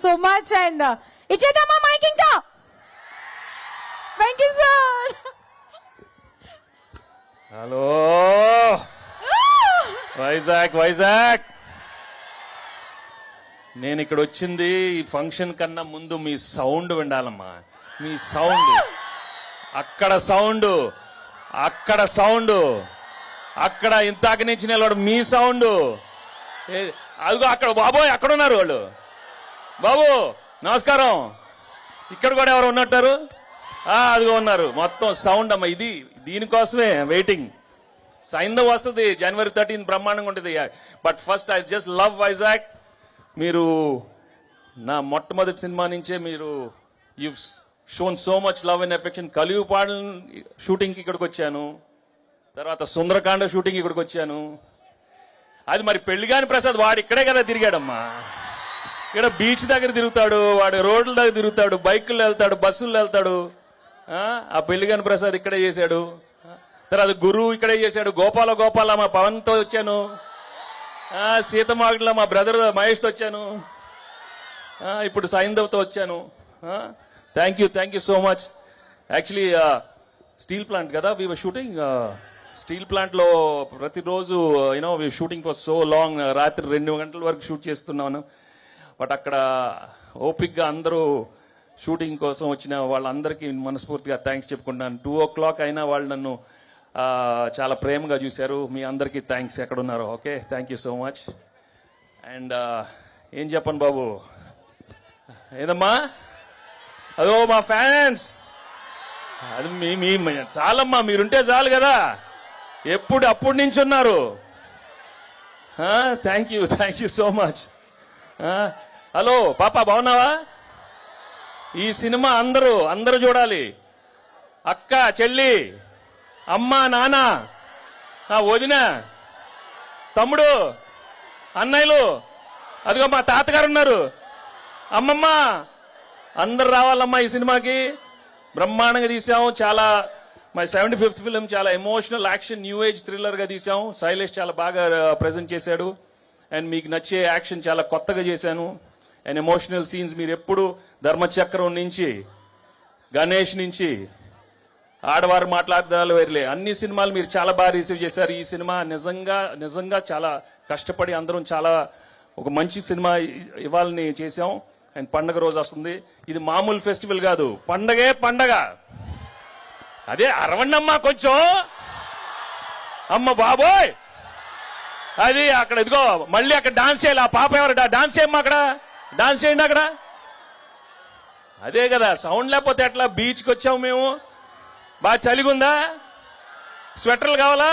So much. And ఇచ్చేద్దామా mic ఇంకా Venky sir. Hello Vizag నేను ఇక్కడ వచ్చింది ఈ ఫంక్షన్ కన్నా ముందు మీ సౌండ్ వినాలమ్మా. మీ సౌండ్ అక్కడ సౌండ్ అక్కడ ఇంతాక నుంచి నిలబడు మీ సౌండ్. అదిగో అక్కడ బాబోయ్ అక్కడ ఉన్నారు వాళ్ళు. బాబు నమస్కారం. ఇక్కడ కూడా ఎవరు ఉన్నట్టారు? అదిగో ఉన్నారు. మొత్తం సౌండ్ అమ్మా. ఇది దీనికోసమే వెయిటింగ్. సైంధవ్ వస్తుంది January 13 బ్రహ్మాండంగా ఉంటుంది. But first I just love Vizag. మీరు నా మొట్టమొదటి సినిమా నుంచే మీరు you shown so much love and affection. కలియుపాడు షూటింగ్కి ఇక్కడికి వచ్చాను, తర్వాత సుందరకాండ షూటింగ్ ఇక్కడికి వచ్చాను. అది మరి పెళ్లిగాని ప్రసాద్ వాడు ఇక్కడే కదా తిరిగాడమ్మా. ఇక్కడ బీచ్ దగ్గర తిరుగుతాడు, వాడు రోడ్ల దగ్గర తిరుగుతాడు, బైకుల్లో వెళ్తాడు, బస్సుల్లో వెళ్తాడు. ఆ పెళ్లిగాని ప్రసాద్ ఇక్కడే చేశాడు. తర్వాత గురువు ఇక్కడే చేశాడు. గోపాల మా పవన్తో వచ్చాను. సీతమాగడిలో మా బ్రదర్ మహేష్తో వచ్చాను. ఇప్పుడు సైంధవ్తో వచ్చాను. Thank you so much. Actually steel plant కదా we were shooting. Steel plant లో ప్రతిరోజు you know we shooting for so long. రాత్రి 2 గంటల వరకు షూట్ చేస్తున్నాను. బట్ అక్కడ ఓపిక్గా అందరూ షూటింగ్ కోసం వచ్చిన వాళ్ళందరికీ మనస్ఫూర్తిగా థ్యాంక్స్ చెప్పుకుంటున్నాను. 2 o'clock అయినా వాళ్ళు నన్ను చాలా ప్రేమగా చూశారు. మీ అందరికీ థ్యాంక్స్ ఎక్కడున్నారో. Okay, thank you so much. And ఏం చెప్పను బాబు, ఏదమ్మా అదో మా ఫ్యాన్స్. అది మీ చాలమ్మా, మీరుంటే చాలు కదా. అప్పటి నుంచి ఉన్నారు. Thank you so much. Hello పాప బాగున్నావా? ఈ సినిమా అందరూ చూడాలి. అక్క, చెల్లి, అమ్మ, నాన్న, నా వదిన, తమ్ముడు, అన్నయ్యలు, అదిగో మా తాతగారు ఉన్నారు, అమ్మమ్మ, అందరు రావాలమ్మా ఈ సినిమాకి. బ్రహ్మాండంగా తీసాము. చాలా మై 75th ఫిలిం. చాలా emotional action new age thriller గా తీసాము. శైలేష్ చాలా బాగా ప్రెజెంట్ చేశాడు. అండ్ మీకు నచ్చే యాక్షన్ చాలా కొత్తగా చేశాను. అండ్ ఎమోషనల్ సీన్స్ మీరు ఎప్పుడు ధర్మచక్రం నుంచి, గణేష్ నుంచి, ఆడవారు మాట్లాడదాలు వేర్లే అన్ని సినిమాలు మీరు చాలా బాగా రిసీవ్ చేశారు. ఈ సినిమా నిజంగా చాలా కష్టపడి అందరం చాలా ఒక మంచి సినిమా ఇవ్వాలని చేశాం. అండ్ పండగ రోజు వస్తుంది. ఇది మామూలు ఫెస్టివల్ కాదు, పండగ. అదే అరవండమ్మా కొంచెం. అమ్మ బాబోయ్, అది అక్కడ ఇదిగో మళ్ళీ అక్కడ డాన్స్ చేయాలి. ఆ పాప ఎవరు డాన్స్ చేయమ్మా, అక్కడ డాన్స్ చేయండి అక్కడ. అదే కదా సౌండ్ లేకపోతే ఎట్లా? బీచ్కి వచ్చాము మేము. బాగా చలిగుందా? స్వెటర్లు కావాలా?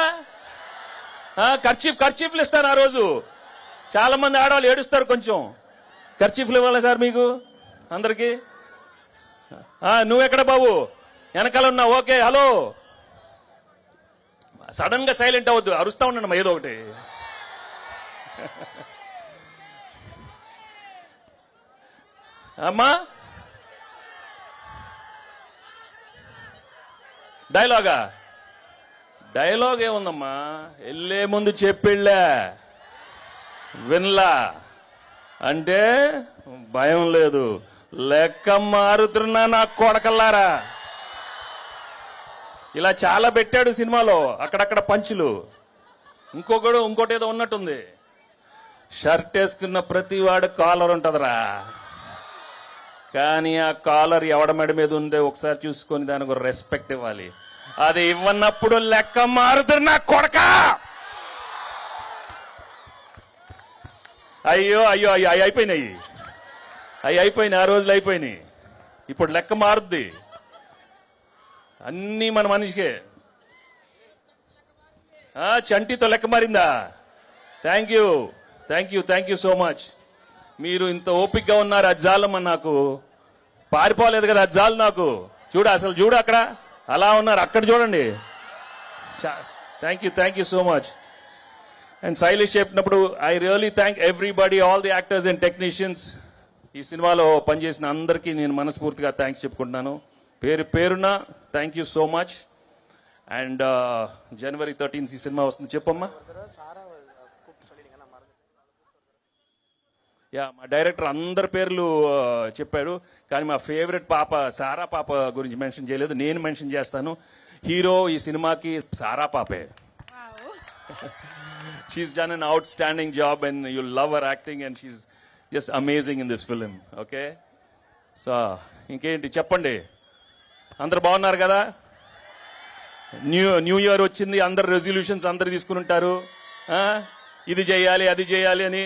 ఖర్చీఫ్లు ఇస్తాను ఆ రోజు. చాలా మంది ఆడవాళ్ళు ఏడుస్తారు. కొంచెం ఖర్చీఫ్లు ఇవ్వాలా సార్ మీకు అందరికి? నువ్వెక్కడ బాబు? వెనకాల ఉన్నా. Okay, hello. సడన్ గా సైలెంట్ అవ్వద్దు, అరుస్తా ఉన్నాను ఏదో ఒకటి. అమ్మా డైలాగ్ ఏముందమ్మా? వెళ్ళే ముందు చెప్పిళ్ళా వినలా అంటే భయం లేదు. లెక్క మారుతున్నా నా కొడకల్లారా. ఇలా చాలా పెట్టాడు సినిమాలో, అక్కడక్కడ పంచులు. ఇంకోటి ఏదో ఉన్నట్టుంది. షర్ట్ వేసుకున్న ప్రతి వాడు కాలర్ ఉంటదిరా, కానీ ఆ కాలర్ ఎవడ మెడ మీద ఉందే ఒకసారి చూసుకొని దానికి రెస్పెక్ట్ ఇవ్వాలి. అది ఇవ్వనప్పుడు లెక్క మారుతున్నా కొడక. అయ్యో అయిపోయినాయి. ఆ రోజులు అయిపోయినాయి. ఇప్పుడు లెక్క మారుద్ది. అన్నీ మన మనిషికే. చంటితో లెక్క మారిందా? Thank you so much. మీరు ఇంత ఓపిక్గా ఉన్నారు. అది చాలమ్మా, నాకు పారిపోలేదు కదా, అది చాలు నాకు. చూడు అక్కడ అలా ఉన్నారు, అక్కడ చూడండి. Thank you so much. And Shailesh చెప్పినప్పుడు I really thank everybody, all the actors and technicians. ఈ సినిమాలో పనిచేసిన అందరికీ నేను మనస్ఫూర్తిగా థ్యాంక్స్ చెప్పుకుంటున్నాను. పేరున thank you so much. And January 13 ఈ సినిమా వస్తుంది. చెప్పమ్మా. యా మా డైరెక్టర్ అందరి పేర్లు చెప్పాడు, కానీ మా ఫేవరెట్ పాప సారా పాప గురించి మెన్షన్ చేయలేదు. నేను మెన్షన్ చేస్తాను. హీరో ఈ సినిమాకి సారా పాపే. She's done an outstanding job and you love her acting and she's just amazing in this film. Okay, so ఇంకేంటి చెప్పండి, అందరు బాగున్నారు కదా? న్యూ ఇయర్ వచ్చింది, అందరు రెజల్యూషన్స్ అందరు తీసుకుని ఉంటారు. ఇది చేయాలి అది చేయాలి అని.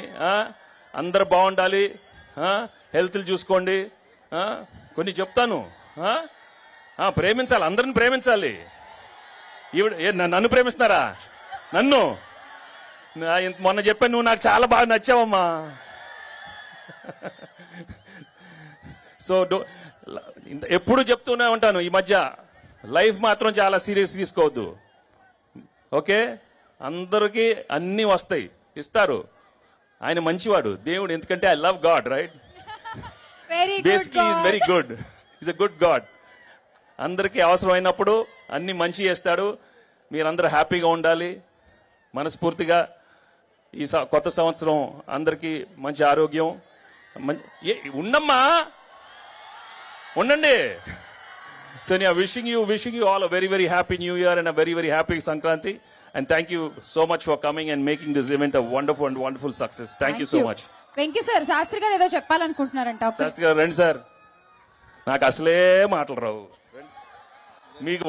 అందరు బాగుండాలి, హెల్త్లు చూసుకోండి. కొన్ని చెప్తాను, ప్రేమించాలి, అందరిని ప్రేమించాలి. నన్ను ప్రేమిస్తున్నారా? నన్ను మొన్న చెప్పాను, నువ్వు నాకు చాలా బాగా నచ్చావమ్మా. సో ఎప్పుడు చెప్తూనే ఉంటాను, ఈ మధ్య లైఫ్ మాత్రం చాలా సీరియస్ తీసుకోవద్దు. ఓకే, అందరికీ అన్నీ వస్తాయి, ఇస్తారు. ఆయన మంచివాడు దేవుడు, ఎందుకంటే I love God, right? Very basically is very good, is a good God. అందరికీ అవసరమైనప్పుడు అన్ని మంచి చేస్తాడు. మీరందరూ హ్యాపీగా ఉండాలి. మనస్ఫూర్తిగా ఈ కొత్త సంవత్సరం అందరికీ మంచి ఆరోగ్యం ఉండమ్మా, ఉండండి. సో నేను wishing you all a very very happy new year and a very very happy Sankranti. And thank you so much for coming and making this event a wonderful success. Thank you so much. Venky sir, Shastri గారు ఏదో చెప్పాలనుకుంటున్నారంట. శాస్త్రి గారు రండి sir. నాకు అసలే మాటలు రావు. మీకు